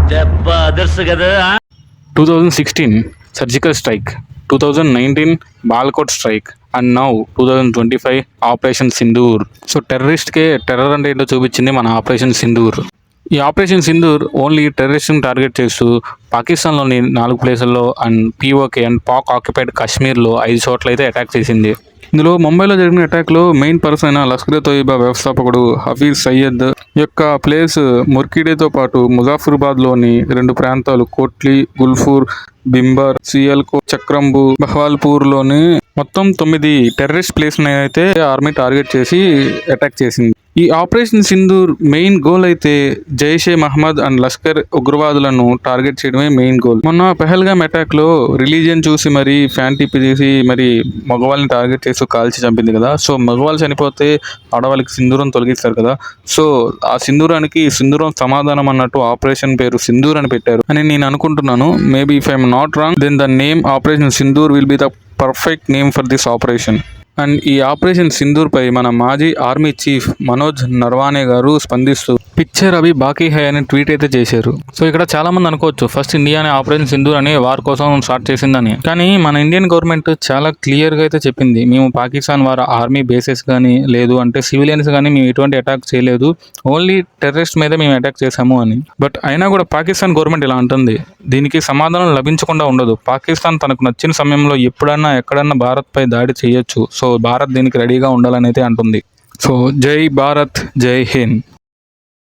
2016 surgical strike, 2019 Balcott strike, and now 2025 operation Sindoor. So టెర్రరిస్ట్కే terror అంటే ఏంటో చూపించింది మన ఆపరేషన్ సింధూర్. ఈ ఆపరేషన్ సింధూర్ ఓన్లీ టెర్రరిస్ట్ని టార్గెట్ చేస్తూ పాకిస్తాన్లోని 4 ప్లేసుల్లో అండ్ పీఓకే అండ్ పాక్ ఆక్యుపైడ్ కాశ్మీర్లో 5 చోట్ల అయితే అటాక్ చేసింది. ఇందులో ముంబైలో జరిగిన అటాక్లో మెయిన్ పర్సన్ అయిన లష్కర్ తోయిబా వ్యవస్థాపకుడు హఫీజ్ సయ్యద్ యొక్క ప్లేస్ ముర్కిడేతో పాటు ముజాఫర్బాద్లోని 2 ప్రాంతాలు కోట్లీ, గుల్ఫూర్, బింబర్, సియల్కో, చక్రంబు, బహ్వాల్పూర్లోని మొత్తం 9 టెర్రరిస్ట్ ప్లేస్ని అయితే ఆర్మీ టార్గెట్ చేసి అటాక్ చేసింది. ఈ ఆపరేషన్ సింధూర్ మెయిన్ గోల్ అయితే జైషే మహమ్మద్ అండ్ లష్కర్ ఉగ్రవాదులను టార్గెట్ చేయడమే మెయిన్ గోల్. మొన్న పెహల్గామ్ అటాక్ లో రిలీజియన్ చూసి మరి ఫ్యాన్ టిప్పి చేసి మరి మగవాళ్ళని టార్గెట్ చేస్తూ కాల్చి చంపింది కదా. సో మగవాళ్ళు చనిపోతే ఆడవాళ్ళకి సింధూరం తొలగిస్తారు కదా. సో ఆ సింధూరానికి సింధూరం సమాధానం అన్నట్టు ఆపరేషన్ పేరు సింధూర్ అని పెట్టారు అని నేను అనుకుంటున్నాను. Maybe if I'm not wrong then the name operation Sindoor will be the perfect name for this operation. And ఈ ఆపరేషన్ సింధూర్ పై మన మాజీ ఆర్మీ చీఫ్ మనోజ్ నర్వానే గారు స్పందిస్తూ పిక్చర్ అవి బాకీ హై అని ట్వీట్ అయితే చేశారు. సో ఇక్కడ చాలా మంది అనుకోవచ్చు ఫస్ట్ ఇండియానే ఆపరేషన్ సింధూర్ అని వార్ కోసం స్టార్ట్ చేసిందని. కానీ మన ఇండియన్ గవర్నమెంట్ చాలా క్లియర్ గా అయితే చెప్పింది, మేము పాకిస్తాన్ వారి ఆర్మీ బేసెస్ కానీ లేదు అంటే సివిలియన్స్ కానీ మేము ఎటువంటి అటాక్ చేయలేదు, ఓన్లీ టెర్రరిస్ట్ మీద మేము అటాక్ చేశాము అని. బట్ అయినా కూడా పాకిస్తాన్ గవర్నమెంట్ ఇలా అంటుంది. దీనికి సమాధానం లభించకుండా ఉండదు. పాకిస్తాన్ తనకు నచ్చిన సమయంలో ఎప్పుడన్నా ఎక్కడన్నా భారత్ పై దాడి చేయొచ్చు. సో భారత్ దీనికి రెడీగా ఉండాలని అయితే అంటుంది. సో జై భారత్, జై హింద్.